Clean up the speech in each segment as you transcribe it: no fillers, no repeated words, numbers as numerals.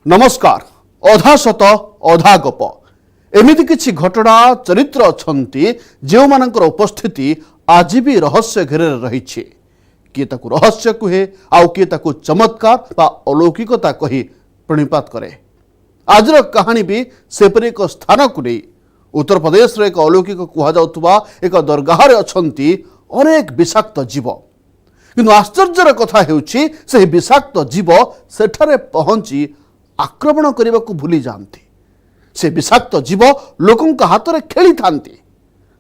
नमस्कार। अधा सत अधा गप एमिति किछि घटना चरित्र अछंती जो मानकर उपस्थिति आज भी रहस्य घेर रही किए ताकू रहस्य कहे आउ किए ताकू चमत्कार बा अलौकिकता कही प्रणिपात करे। आजर कहानी भी सेपरी एक स्थान को नहीं उत्तर प्रदेश एक अलौकिक कहुवा एक दरगाह अछंती अनेक विषाक्त जीव किंतु आश्चर्यर कथा हेउछि से विषाक्त जीव सेठारे पहुंची आक्रमण करने को भूली जाती। से विषाक्त जीव लोकों हाथ में खेली थांती।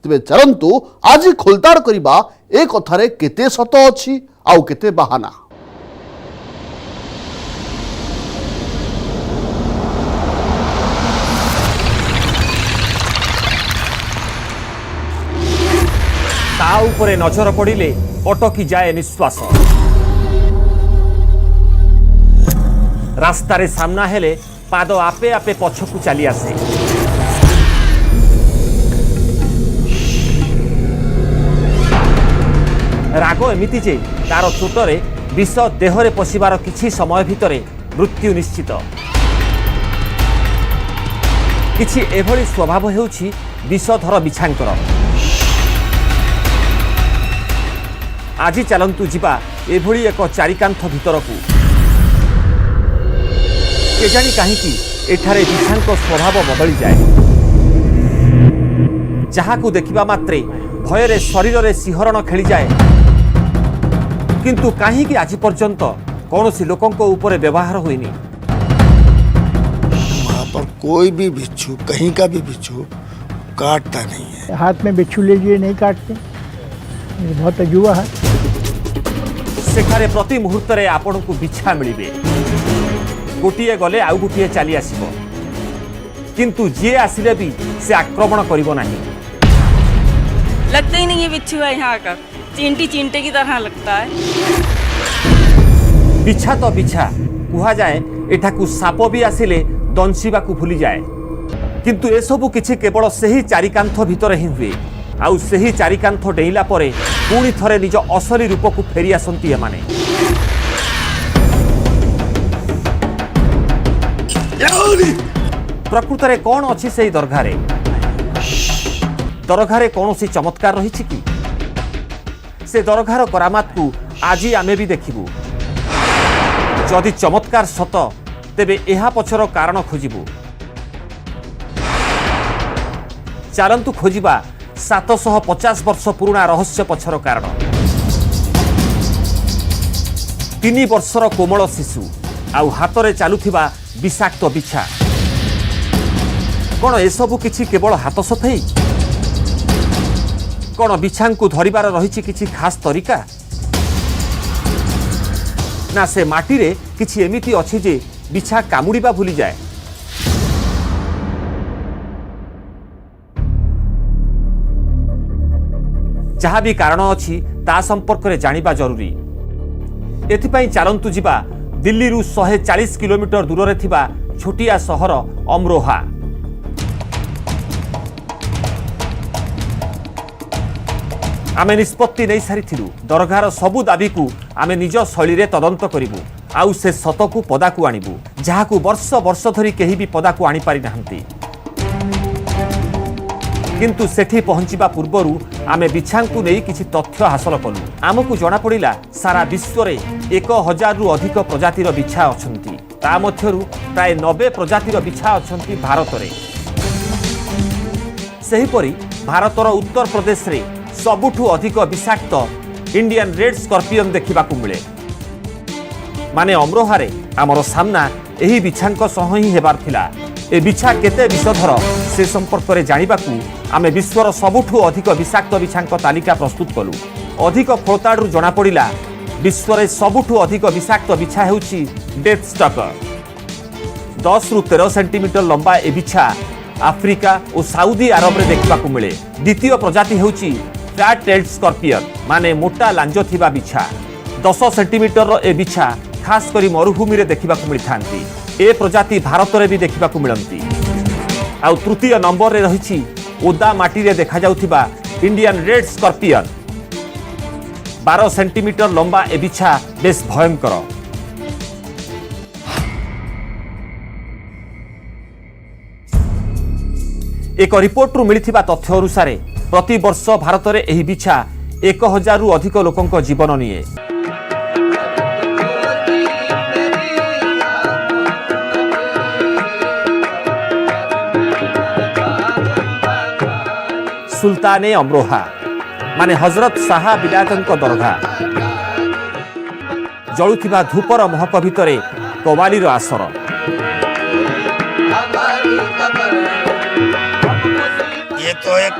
तेरे चलतु आज खोलताड़ करवा ए कथारे केते सत अछि आउ केते बाहाना। ता उपरे नजर पड़िले अटकी जाए निश्वास। रास्तारे सामना हेले पाद आपे आपे पछकू चली आसे। राग एमिति जे तार चोटरे विष देहरे पशिबार किछि समय भितरे मृत्यु निश्चित। किछि एभली स्वभाव हेउछि विषधर बिछांकर। आज चलंतु जिबा एभली एक चारिकांथ भितरकू। केजाणी कहीं एठारे बिछांक स्वभाव बदली जाए। जहाकू देखिबा मात्रे भयरे शरीर रे सिहरण खेली जाए। किंतु कहीं आज पर्यंत कौन सी लोकों को ऊपर व्यवहार हुईनी। वहाँ पर कोई भी बिच्छू कहीं का भी बिच्छू काटता नहीं है। हाथ में बिच्छू लीजिए नहीं काटते। ये बहुत अजूबा है। सेठारे प्रति मुहूर्त रे आपन को बिछा मिलिबे। गोटिए गले आउ गोटिए चली आसिबो। किंतु जे आसिले भी से आक्रमण करिबो नहीं। लगता ही नहीं ये बिच्छू है यहाँ का। चींटी चींटे की तरह लगता है। बिछा तो बिछा कुहा जाए एठाकू साप भी आसिले दंशिबा को भूली जाए। किंतु ए सबु किछि केवल सही चारिकांथ भितर ही हुए। आउ सही चारिकांथ डेइला परे पुणी थरे निज असली रूप को फेरी आसंती एमाने। प्रकृत रे कौन अच्छी से दरगारे दरगारे कौन सी चमत्कार रही कि से दरगार करामात को आज आमे भी देखिबू। जदि चमत्कार सत तेबे एहा पछर कारण खोजिबू। चलंतु खोजिबा 750 वर्ष पुराना रहस्य पछर कारण। 3 वर्षर कोमल शिशु आउ हाथ में चलुथिबा विषाक्त बिछा। कौन एसबू किछि केवल हाथ सफेई? कौन बिछांकु धरिबार रहिछि किछि खास तरीका? ना से माटी रे किछि एमिति अछि जे बिछा कामुड़ीबा भूली जाए। जहाँ भी कारण अछि ता संपर्क रे जानिबा जरूरी। एथिपाई चलंतु जिबा दिल्ली रु 140 किलोमीटर दूर रे थिबा छोटिया सहर अमरोहा। आमे निष्पत्ति नहीं सारिथिलु दरगार सबु दाबी को आमे निज शैली रे तदंत करिबु। आउ से सतकू पदाकू आनिबु जहाकू वर्ष वर्ष धरी केही भी पदाकू आनी पारि नाहंती। किंतु सेठी पहुंचीबा पूर्वरु आमे बिछांकू नहीं किछि तथ्य हासिल कलु। आमकू जना पड़िला सारा विश्व रे 1000 रु अधिक प्रजातिर बिछा अछंती। ता मध्यरु प्राय 90 प्रजातिर बिछा अछंती भारत रे। सेहीपरि भारतर उत्तर प्रदेश रे सबुठु अधिक विषाक्त इंडियन रेड स्कॉर्पियन देखिबाकू मिले। माने अमरोहारे आमर सामना एही बिछांक सह ही हेबार थिला। ए बिछा केते विषधर से संपर्क में जानिबाकू आमे विश्वर सबुठु अधिक विषाक्त बिछांक तालिका प्रस्तुत कलु। अधिक खोलताड़ू जना पड़िला विश्व रे सबुठु अधिक विषाक्त बिछा हेउछि डेथ स्टकर। 10 रु 13 सेंटीमीटर लंबा ए बिछा आफ्रिका और साउदी अरब रे देखिबाकू मिले। द्वितीय प्रजाति हेउछि फ्लैट टेल्ड स्कॉर्पियन माने मोटा लांज थिबा बिछा। 10 सेंटीमीटर रो ए बिछा खास करी मरुभूमि रे देखिबाकू मिलिथांती। ए प्रजाति भारत रे भी देखिबाकू मिलंती। आउ तृतीय नंबर रे रहिछि ओदा माटी रे देखा जाउथिबा इंडियन रेड स्कॉर्पियन। 12 सेंटीमीटर लंबा ए बिछा बेस भयंकर। एक रिपोर्टरू मिलिथिबा तथ्य अनुसार प्रति वर्ष भारत में यह बिछा 1000 रु अधिक लोकों जीवन निए। सुल्ताने अमरोहा माने हजरत शाह बिलायतंक दरगाह जलुथिबा धूपर महक भितरे कवालीर आसर। ये तो एक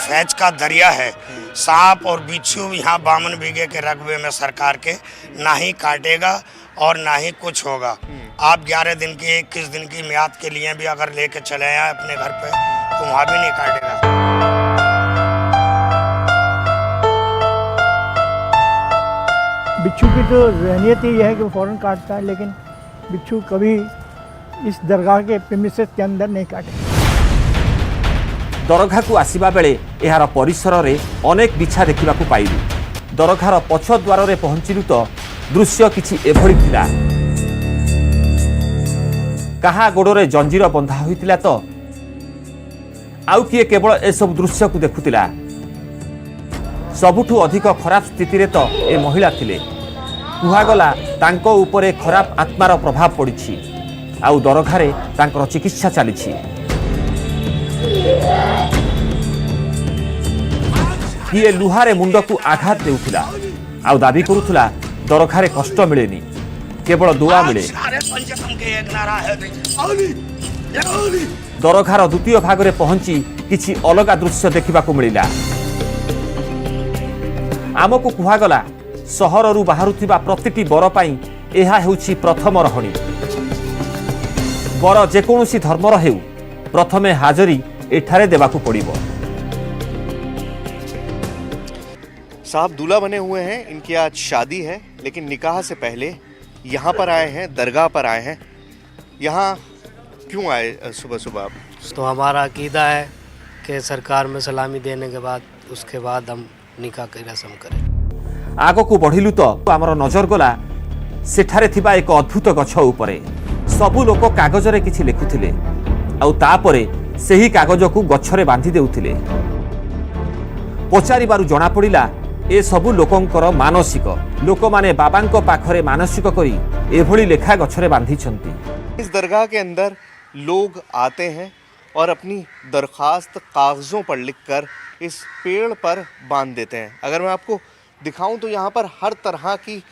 फैज का दरिया है। सांप और बिच्छू यहाँ 52 बीघे के रकबे में सरकार के ना ही काटेगा और ना ही कुछ होगा। आप 11 दिन की 21 दिन की मियाद के लिए भी अगर लेके चले आए अपने घर पे तो वहाँ भी नहीं काटेगा। बिच्छू की तो जहनियत ही यह है कि वो फ़ौरन काटता है, लेकिन बिच्छू कभी इस दरगाह के प्रीमिसेस के अंदर नहीं काटे। दरगाह को आसिबा बेले एहार परिसर रे अनेक बिछा देखिबाकू पाइलु। दरगाहर पछ द्वार रे पहुंचिलु तो दृश्य किछि एभଳି थिला। काहा गोड़े जंजीर बंधा होइतिला तो आउ किए केवल एसब दृश्य को देखुतिला। सबुठु अधिक खराब स्थिति रे तो ए महिला थिले। कुहागला तांको उपरे खराब आत्मार प्रभाव पड़िछि। आउ दरगारे तांकर चिकित्सा चलिछि। किए लुहारे मुंड को आघात देउथिला आउ दाबी करुथुला दरगारे कष्ट मिलेनी, केवल दुआ मिले। दरगार द्वितीय भाग रे पहुंची किछि अलगा दृश्य देखिबाकू मिलिला। आमको कुहागला सहररू बाहरुथिबा प्रतिटी बर पाई एहा हेउछि प्रथम रहणी। बर जेकोसी धर्मर हेउ प्रथमे हाजरी एठारे देबाकू पड़िबो। साहब दूल्हा बने हुए हैं, इनकी आज शादी है, लेकिन निकाह से पहले यहाँ पर आए हैं, दरगाह पर आए हैं। यहाँ क्यों आए सुबह सुबह आप? तो हमारा अकीदा है कि सरकार में सलामी देने के बाद उसके बाद हम निकाह की रस्म करें। आगकू बढ़िलु तो आमर नजर गला सेठारे थिबा एक अद्भुत गछ उपरे। सबु लोक कागज रे किछि लिखुथिले आउ तापरे सेही कागज को गछरे बांधी देउथिले। पचारिबारु जणा पड़िला ए सबु लोकंकर मानसिक। लोक माने बाबांको पाखरे मानसिक करी एभली लेखा गछरे बांधी छंती। इस दरगाह के अंदर लोग आते हैं और अपनी दरखास्त कागज़ों पर लिखकर इस पेड़ पर बांध देते हैं। अगर मैं आपको दिखाऊं तो यहाँ पर हर तरह की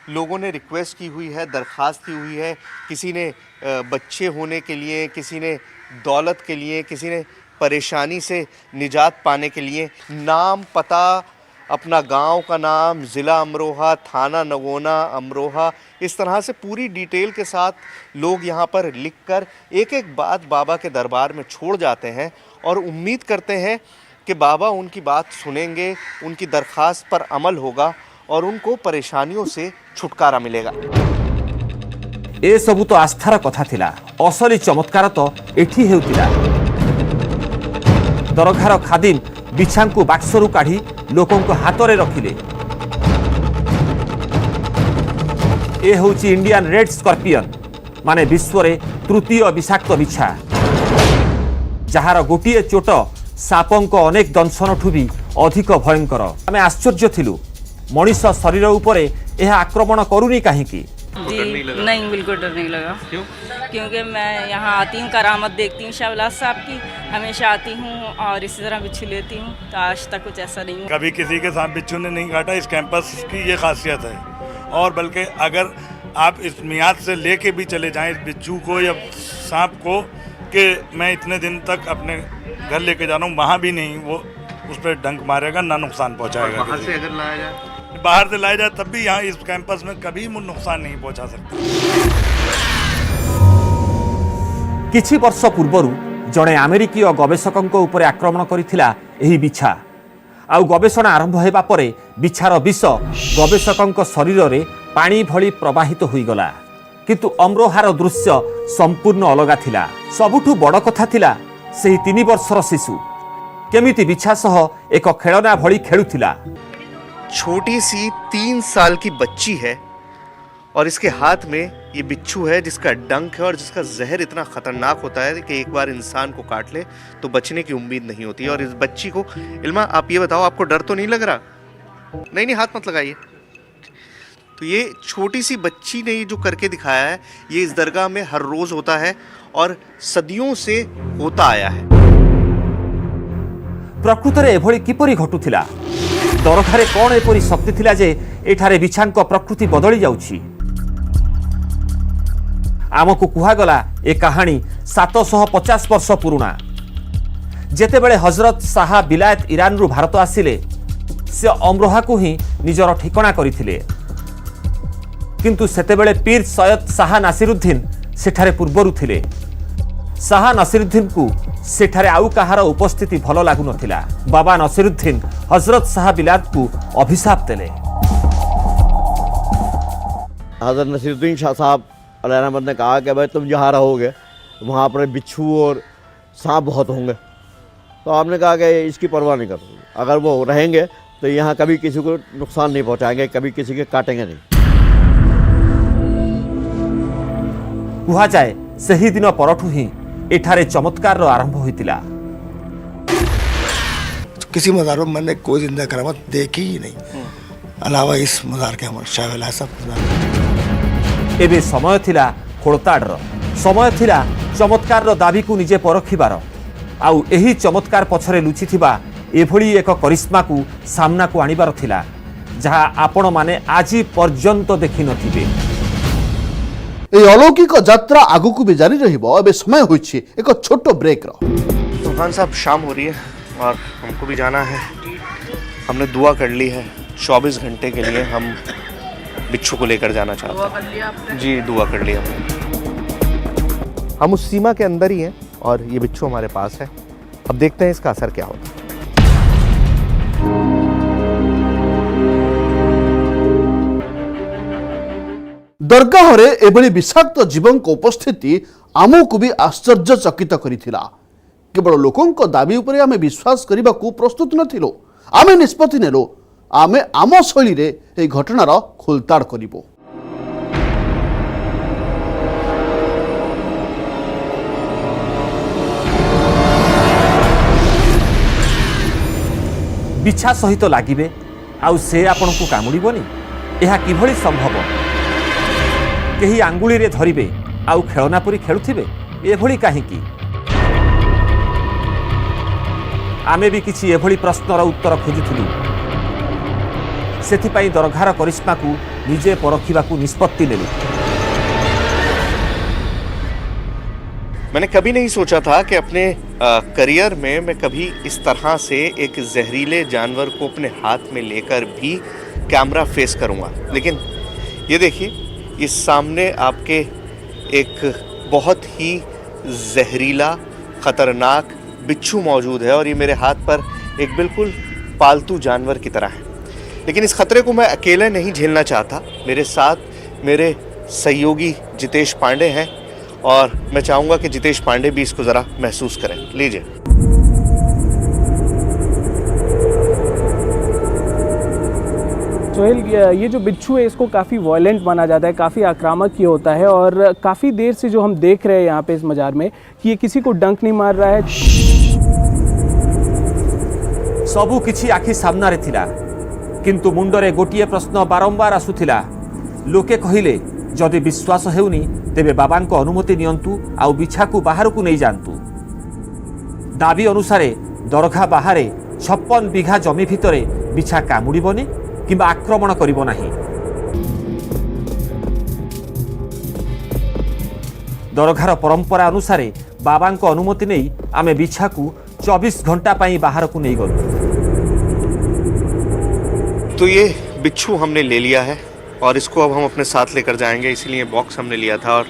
लोगों ने रिक्वेस्ट की हुई है, दरखास्त की हुई है। किसी ने बच्चे होने के लिए, किसी ने दौलत के लिए, किसी ने परेशानी से निजात पाने के लिए। नाम, पता, अपना गांव का नाम, ज़िला अमरोहा, थाना नगोना अमरोहा, इस तरह से पूरी डिटेल के साथ लोग यहाँ पर लिखकर एक एक बात बाबा के दरबार में छोड़ जाते हैं और उम्मीद करते हैं कि बाबा उनकी बात सुनेंगे, उनकी दरख्वास्त पर अमल होगा और उनको परेशानियों से छुटकारा मिलेगा। ए सबु तो आस्थार कथा थिला। असली चमत्कार तो एठी हेउतिला। दरगार खादिम बिछांकु बाक्सरू काढ़ी लोकों को हाथ में रखिले। ए होची इंडियन रेड स्कॉर्पियन माने विश्व रे तृतीय विषाक्त बिछा, जहार गोटिए चोट सापंक अनेक दंशनठू भी अधिक भयंकर। आमे आश्चर्य थिलु मनीष शरीर उपरे यह आक्रमण करूनी काहेकि? जी नहीं, बिल्कुल डर नहीं लगा। क्यों? क्योंकि मैं यहाँ आती हूँ, करामत देखती हूँ शाहबलाज साहब की, हमेशा आती हूँ और इसी तरह बिच्छू लेती हूँ, तो आज तक कुछ ऐसा नहीं हुआ। कभी किसी के सांप बिच्छू ने नहीं काटा। इस कैंपस की ये खासियत है। और बल्कि अगर आप इस मियाद से लेके भी चले जाएं इस बिच्छू को या सांप को कि मैं इतने दिन तक अपने घर लेके जा रहा हूँ, वहाँ भी नहीं वो उस पर डंक मारेगा, ना नुकसान पहुँचाएगा। बाहर से अगर लाया जाए, बाहर से लाया जाए तब भी यहाँ इस कैंपस में कभी नुकसान नहीं पहुँचा सकता। किछि वर्ष पूर्वरु जड़े अमेरिकीय गवेषकों उपरे आक्रमण करिथिला एही बिछा। आउ गवेषणा आरंभ हेबा परे बिछार विष गवेषकों शरीर रे पानी भली प्रवाहित होईगला। किंतु अमरोहार दृश्य संपूर्ण अलगा थिला। सबुठु बड़ कथा थिला सेही 3 वर्षर शिशु केमिति बिछा सह एक खेलना भली खेलुथिला। छोटी सी 3 साल की बच्ची है और इसके हाथ में ये बिच्छू है जिसका डंक है और जिसका जहर इतना खतरनाक होता है कि एक बार इंसान को काट ले तो बचने की उम्मीद नहीं होती है। और इस बच्ची को, इल्मा आप ये बताओ, आपको डर तो नहीं लग रहा? नहीं, हाथ मत लगाइए। तो ये छोटी सी बच्ची ने ये जो करके दिखाया है, ये इस दरगाह में हर रोज होता है और सदियों से होता आया है। प्रकृतरे एभଳି किपरि घटुथिला? दरगारे कोन एपरि शक्ति थिला जे एठारे बिछांक प्रकृति बदली जाउछि? आमको कुहागला ए कहानी 750 वर्ष पुराना। जेतेबेले हजरत शाह बिलायत ईरान रु भारत आसिले से अमरोहा को ही निजर ठिकणा करथिले, किंतु सेतेबेले पीर सैयद शाह नासिरुद्दीन सेठारे पूर्वरु थिले। शाह नासिरुद्दीन को सेठारे आउ कहार उपस्थिति भल लागु नथिला। बाबा नासिरुद्दीन हजरत शाह बिलायत को अभिशाप देले। हजरत नासिरुद्दीन शाह साहब अल्लाह रहमत ने कहा कि भाई तुम जहाँ रहोगे वहाँ पर बिच्छू और सांप बहुत होंगे। तो आपने कहा कि इसकी परवाह नहीं करोगे, अगर वो रहेंगे तो यहाँ कभी किसी को नुकसान नहीं पहुँचाएंगे, कभी किसी के काटेंगे नहीं। कुहा जाए सही दिन परठू ही एठारे चमत्कार आरंभ होइतिला। किसी मज़ार में मैंने कोई जिंदा करामत देखी ही नहीं, अलावा इस मज़ार के हमारे शाह वाला सब। एबे समय थिला खोलताड़, समय थिला चमत्कार दाबी को निजे परखिबार। आउ एही चमत्कार पछरे लुचि थिबा एभଳି एक करिश्मा को सामना को आनिबार थिला, जहा आपण माने आजी पर्यंत देखि नथिबे। এই অলৌকিক যাত্রা আগুকু भी जारी रहिबो। एबे समय होइछि एक छोट ब्रेक रो। सुल्तान साहब शाम हो रही है और हमको भी जाना है। हमने दुआ कर ली है, 24 घंटे के लिए हम बिच्छू को लेकर जाना चाहते हैं। जी दुआ कर ली हमने। हम उस सीमा के अंदर ही हैं और ये बिच्छू हमारे पास है। अब देखते हैं इसका असर क्या होता है। दरगाहरे एभଳି विषाक्त जीवंक उपस्थिति आमको भी आश्चर्यचकित करिथिला। केवल लोकंक दाबी उपरे आमे विश्वास करने को प्रस्तुत नथिलो। आमे निष्पत्ति नेलो, आमे आम शैली रे ए घटनार खोलताड़ करिबो। बिछा सहित लागिबे आउ से आपण को कामुड़ीबनी? यह किभଳି संभव? केही आंगुली रे धरिबे आउ खेलना परी खेलुथिबे? एभଳି काहेकि? आमे भी किछि एभଳି प्रश्नर उत्तर खोजुथिलु। सेथिपाई दरगार करिश्मा को निजे परखिबा को निष्पत्ति लेलु। मैंने कभी नहीं सोचा था कि अपने करियर में मैं कभी इस तरह से एक जहरीले जानवर को अपने हाथ में लेकर भी कैमरा फेस करूंगा। लेकिन ये देखिए, इस सामने आपके एक बहुत ही जहरीला खतरनाक बिच्छू मौजूद है और ये मेरे हाथ पर एक बिल्कुल पालतू जानवर की तरह है। लेकिन इस खतरे को मैं अकेले नहीं झेलना चाहता। मेरे साथ मेरे सहयोगी जितेश पांडे हैं और मैं चाहूँगा कि जितेश पांडे भी इसको ज़रा महसूस करें। लीजिए। सोहेल, ये जो बिच्छू है इसको काफ़ी वायलेंट माना जाता है, काफ़ी आक्रामक ये होता है और काफ़ी देर से जो हम देख रहे हैं यहाँ पे इस मजार में कि ये किसी को डंक नहीं मार रहा है। सबू किछि आखि सामना रे थिला, किंतु मुंडरे गोटिए प्रश्न बारंबार आसुथिला। लोके कहिले जदि विश्वास हेउनी तेबे बाबांको अनुमति नियंतु आउ बिछा को बाहर को नहीं जानतु। दाबी अनुसारे दरगाह बाहरे 56 बिघा जमी भितरे बिछा कामुड़ीबनी किंबा आक्रमण करिबो नाही। दरगार परंपरा अनुसारे बाबांको अनुमति नहीं आमे बिछा को 24 घंटा पाई बाहर को नहीं गलु। तो ये बिच्छू हमने ले लिया है और इसको अब हम अपने साथ लेकर जाएंगे, इसीलिए बॉक्स हमने लिया था। और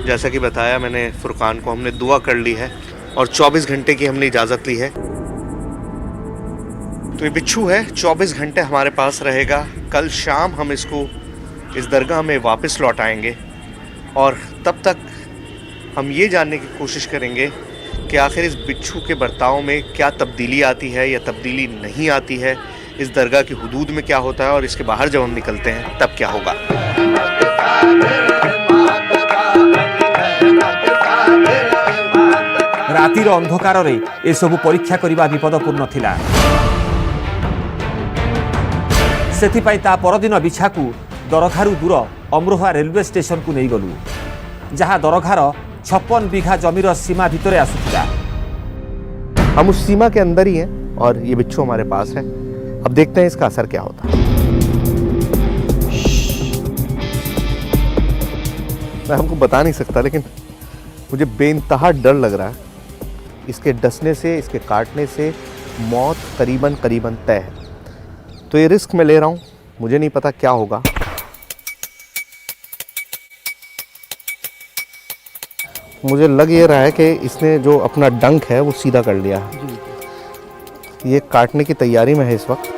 जैसा कि बताया मैंने फुरकान को, हमने दुआ कर ली है और 24 घंटे की हमने इजाज़त ली है। तो ये बिच्छू है, 24 घंटे हमारे पास रहेगा। कल शाम हम इसको इस दरगाह में वापस लौटाएंगे और तब तक हम ये जानने की कोशिश करेंगे कि आखिर इस बिच्छू के बर्ताव में क्या तब्दीली आती है या तब्दीली नहीं आती है, इस दरगाह की हुदूद में क्या होता है और इसके बाहर जब हम निकलते हैं तब क्या होगा। रातिर अंधकार एसबू परीक्षा करने विपदपूर्ण थिला। सेथिपाई ता परदिन बिछाकू दरघारू दूर अमरोहा रेलवे स्टेशन को नहीं गलु, जहां दरघार 56 बीघा जमीर सीमा भितर आसुथिला। हम उस सीमा के अंदर ही हैं और ये बिच्छू हमारे पास है। अब देखते हैं इसका असर क्या होता है। मैं हमको बता नहीं सकता, लेकिन मुझे बेइंतहा डर लग रहा है। इसके डसने से, इसके काटने से मौत करीबन तय है। तो ये रिस्क मैं ले रहा हूँ, मुझे नहीं पता क्या होगा। मुझे लग ये रहा है कि इसने जो अपना डंक है वो सीधा कर लिया है। ये काटने की तैयारी में है इस वक्त।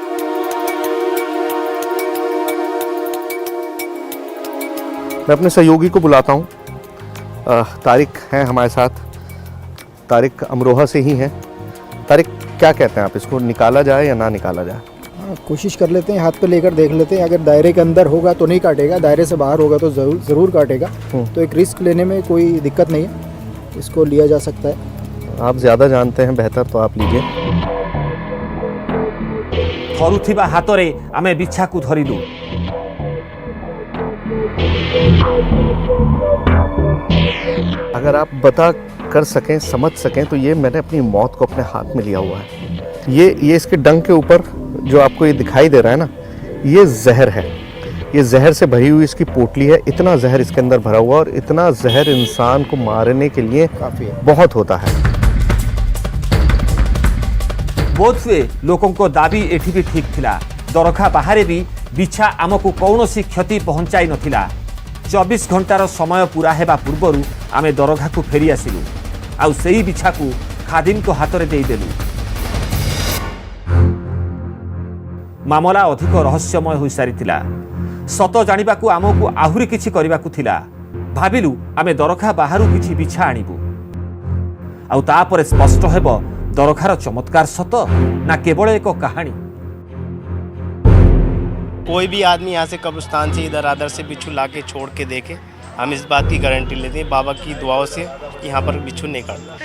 मैं अपने सहयोगी को बुलाता हूँ। तारिक हैं हमारे साथ। तारिक अमरोहा से ही हैं। तारिक, क्या कहते हैं आप, इसको निकाला जाए या ना निकाला जाए? कोशिश कर लेते हैं, हाथ पे लेकर देख लेते हैं। अगर दायरे के अंदर होगा तो नहीं काटेगा, दायरे से बाहर होगा तो ज़रूर काटेगा। तो एक रिस्क लेने में कोई दिक्कत नहीं है, इसको लिया जा सकता है। आप ज़्यादा जानते हैं, बेहतर तो आप लीजिए। थरुथिबा हातरे आमे बिछा को धरिलु। अगर आप बता कर सकें, समझ सकें, तो ये मैंने अपनी मौत को अपने हाथ में लिया हुआ है। ये इसके डंक के ऊपर जो आपको ये दिखाई दे रहा है ना, ये जहर है। ये जहर से भरी हुई इसकी पोटली है। इतना जहर इसके अंदर भरा हुआ, और इतना जहर इंसान को मारने के लिए काफ़ी बहुत होता है। बोधवे लोकों को दाबी एठी भी ठीक थिला। दरखा बाहर भी बिछा आमको कौनसी क्षति पहुंचाई नथिला। 24 घंटार समय पूरा हेबा पूर्वरु आमे दरघा को फेरी आसिलु, आउ सेही बिछा को खादिम को हाथ में देदेलु। मामला अधिक रहस्यमय हो सारिथिला। सत जानिबाकू आमको आहुरी किछि करिबाकू थिला। भाबिलु आमे दरखा बाहरु किछि बिछा आनिबु, आउ तापरे स्पष्ट हेबो दरखार चमत्कार सत ना केवल एक कहानी। कोई भी आदमी यहाँ से कब्रिस्तान से इधर आधर से बिच्छू ला के छोड़ के देखे, हम इस बात की गारंटी लेते हैं बाबा की दुआओं से कि यहाँ पर बिच्छू नहीं काटता।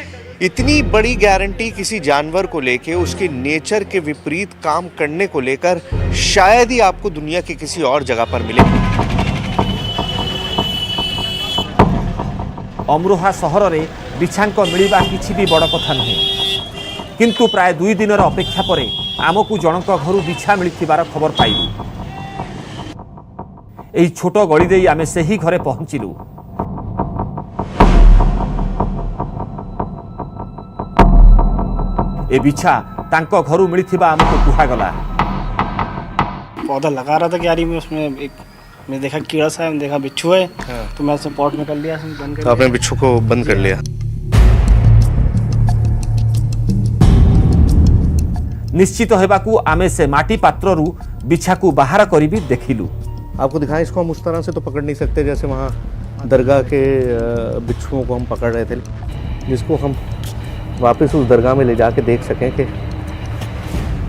इतनी बड़ी गारंटी किसी जानवर को लेके, उसके नेचर के विपरीत काम करने को लेकर शायद ही आपको दुनिया की किसी और जगह पर मिले। अमरोहा सहर में बिछांक मिलवा किछि भी बड़ कथा नहीं, किंतु प्राय 2 दिन अपेक्षा पर आमको जनक घर बिछा मिलथिबार खबर पाइलु। एही छोट गली देई आमे सेही घरे पहुंचिलु। ए बिछा तांको घरू मिलथिबा आमको कुहागला। पौधा लगा रहा था क्यारी में, उसमें एक मैं देखा कीड़ा सा है, देखा बिच्छू है। तो मैं उसे पॉट में कर लिया, बंद कर। तो आपने बिच्छू को बंद कर लिया। निश्चित हेबाकू आमे से माटी पात्ररू बिछा को बाहर करी भी देखिलु। आपको दिखाएं, इसको हम उस तरह से तो पकड़ नहीं सकते जैसे वहाँ दरगाह के बिच्छुओं को हम पकड़ रहे थे, जिसको हम वापस उस दरगाह में ले जाके देख सकें कि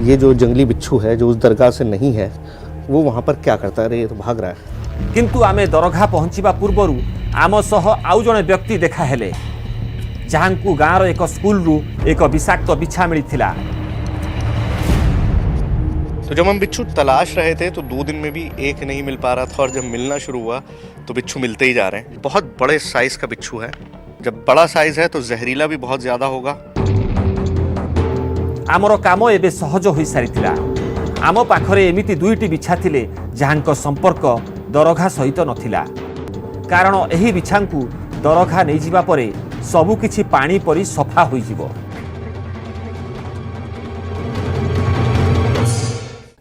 ये जो जंगली बिच्छू है जो उस दरगाह से नहीं है, वो वहाँ पर क्या करता है। अरे ये तो भाग रहा है। किंतु आमे दरगाह पहुंचीबा पूर्वरु आम सह आउ जणे व्यक्ति देखा हेले, जहांकू गाँर एक स्कूल रु एक विषाक्त बिछा मिलिथिला। तो जब हम बिच्छू तलाश रहे थे तो 2 दिन में भी एक नहीं मिल पा रहा था, और जब मिलना शुरू हुआ तो बिच्छू मिलते ही जा रहे हैं। बहुत बड़े साइज का बिच्छू है। जब बड़ा साइज है तो जहरीला भी बहुत ज्यादा होगा। आमर काम एबे सहज हो सारिथिला। आम पाखरे एमिति 2टी बिछा थिले जहांको संपर्क दरघा सहित नथिला, कारण एही बिछांकू दरघा नहीं जिबा परे सबु किछि पानी परी सफा होई जिवो।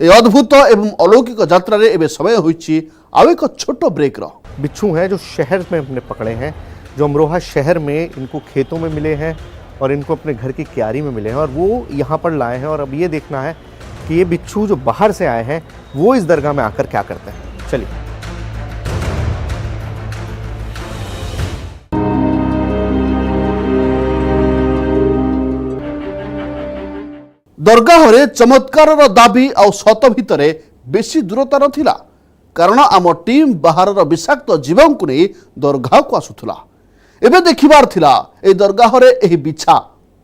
ए अद्भुत एवं अलौकिक यात्रा रे एबे समय होइछि आउ एक छोट ब्रेक रो। बिच्छू हैं जो शहर में हमने पकड़े हैं, जो अमरोहा शहर में इनको खेतों में मिले हैं और इनको अपने घर की क्यारी में मिले हैं, और वो यहाँ पर लाए हैं। और अब ये देखना है कि ये बिच्छू जो बाहर से आए हैं वो इस दरगाह में आकर क्या करते हैं। चलिए। दरगाह चमत्कार दाबी आउ सत भितर बेसी दूरता नथिला, कारण आम टीम बाहर विषाक्त जीवों को नहीं दरगाह को आसुला। एबे देखिबार थिला ए दरगाह रे एही बिछा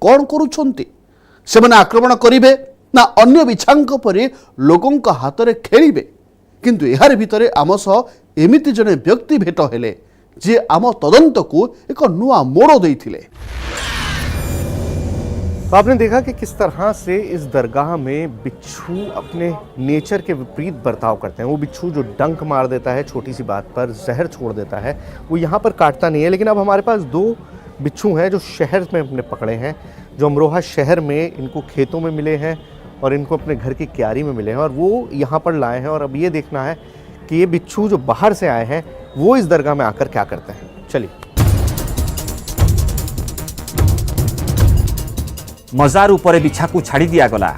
कौन करुछंती सेमाने आक्रमण करिवे ना अन्य बिछांक परि लोकंक हातरे खेलिबे किंतु एहार भितरे आम सह एमिति जने व्यक्ति भेट हेले जे आम तदंत को एक नुआ मोड़ देइथिले। तो आपने देखा कि किस तरह से इस दरगाह में बिच्छू अपने नेचर के विपरीत बर्ताव करते हैं। वो बिच्छू जो डंक मार देता है छोटी सी बात पर, जहर छोड़ देता है, वो यहाँ पर काटता नहीं है। लेकिन अब हमारे पास 2 बिच्छू हैं जो शहर में अपने पकड़े हैं, जो अमरोहा शहर में इनको खेतों में मिले हैं और इनको अपने घर की क्यारी में मिले हैं और वो यहाँ पर लाए हैं। और अब ये देखना है कि ये बिच्छू जो बाहर से आए हैं वो इस दरगाह में आकर क्या करते हैं। चलिए। मजार उपरे बिछा को छाड़ी दिया गला।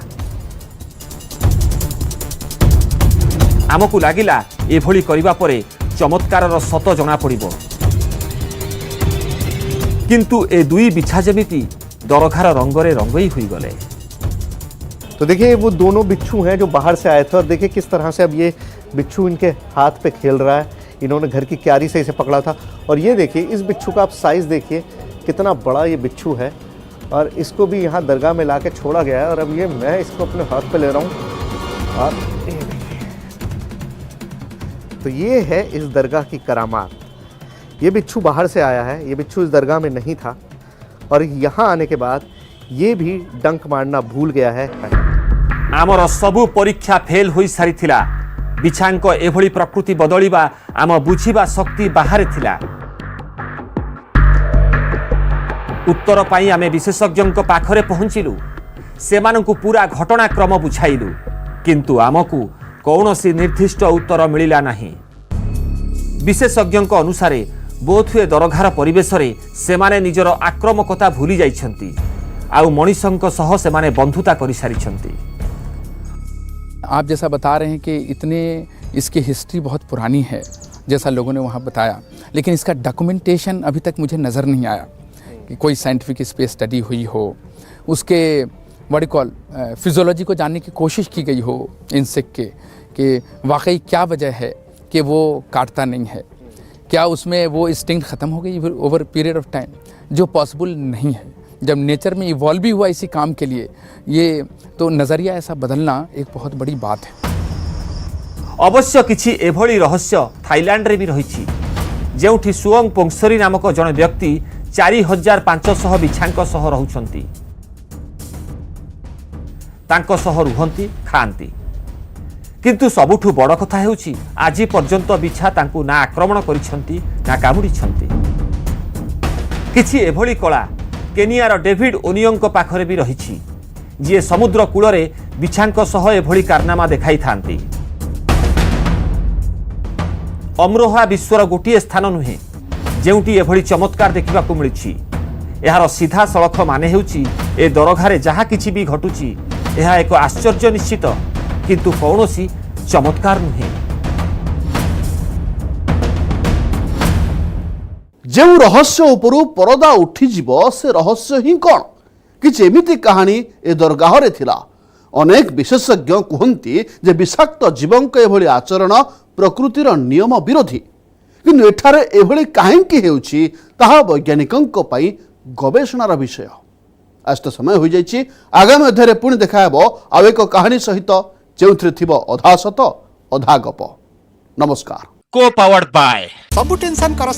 आमको लागिला एभली करिबा परे चमत्कारर सत जना पड़िबो किंतु ए 2 बिछा जेमिति दरघार रंगरे रंगई हुई गले। तो देखिए वो दोनों बिच्छू हैं जो बाहर से आए थे और देखिए किस तरह से अब ये बिच्छू इनके हाथ पे खेल रहा है। इन्होंने घर की क्यारी से इसे पकड़ा था और ये देखिए इस बिच्छू का आप साइज़ देखिए कितना बड़ा ये बिच्छू है और इसको भी यहाँ दरगाह में ला के छोड़ा गया है। और अब ये मैं इसको अपने हाथ पे ले रहा हूँ और ये देखिए, तो ये है इस दरगाह की करामात। ये बिच्छू बाहर से आया है, ये बिच्छू इस दरगाह में नहीं था और यहाँ आने के बाद ये भी डंक मारना भूल गया है। आमर सबु परीक्षा फेल होई सारी थिला। बिछांक एभली प्रकृति बदलिबा आम बुझिबा शक्ति बाहर थिला। उत्तर पाई आमे विशेषज्ञ पाखरे पहुंचिलु, सेमानंकु पूरा घटनाक्रम बुझाइलु किंतु आमकु कौनसी निर्दिष्ट उत्तर मिलिला नाही। विशेषज्ञ अनुसारे बोधहुए दरघार परिवेश रे सेमाने निजर आक्रमकता भूली जाइछंती आउ मनीषंक सह सेमाने बंधुता करि सारिछंती। आप जैसा बता रहे हैं कि इतने इसकी हिस्ट्री बहुत पुरानी है जैसा लोगों ने वहाँ बताया, लेकिन इसका डॉक्यूमेंटेशन अभी तक मुझे नज़र नहीं आया कि कोई साइंटिफिक स्पेस स्टडी हुई हो, उसके व्हाट यू कॉल फिजियोलॉजी को जानने की कोशिश की गई हो इंसेक्ट के कि वाकई क्या वजह है कि वो काटता नहीं है, क्या उसमें वो इंस्टिंक्ट ख़त्म हो गई ओवर पीरियड ऑफ टाइम, जो पॉसिबल नहीं है। जब नेचर में इवॉल्व भी हुआ इसी काम के लिए, ये तो नज़रिया ऐसा बदलना एक बहुत बड़ी बात है। अवश्य किछि एभली रहस्य थाईलैंड रे भी रहिछि, जेउठी सुअंग पोंगसरी नामक जन व्यक्ति 4500 बिछांक सह रहुछंती, तांको सह रुहंती खांती। किंतु सबुठु बड़ कथा हेउछि आजि पर्यंत बिछा तांकु ना आक्रमण करिछंती ना कामुडिछंती। किछि एभली कला केनियार डेविड ओनियंक पाखरे भी रहिछि, जिए समुद्र कूलरे बिछांक सह एभली कारनामा देखाई थांती। अमरोहा विश्वर गोटिए स्थान नुहे जेउटी एभली चमत्कार देखिबाकू मिलिछि। एहार सीधा सड़क माने हेउछि ए दरघारे जहा किछि भी घटुछि एहा एक आश्चर्य निश्चित, किंतु कौनसी चमत्कार नुहे। जो रहस्य उपरू परदा उठिଯିब से रहस्य ही कौन कि एमिति कहानी ए दरगाह रे थिला। अनेक विशेषज्ञ कहती जे विषाक्त जीवंक एभली आचरण प्रकृतिर नियम विरोधी, किंतु एठारे एभली काहेकि हेउछि ताहा वैज्ञानिकंक पई गवेषणार विषय। आज तो समय हो जाइछि, आगामी अध्याय पुणी देखा हेबो आउ एक कहानी सहित जेउथिरे थिबो अधा सत अधा गप। नमस्कार। को पावर्ड बाय सबु टेंशन करो से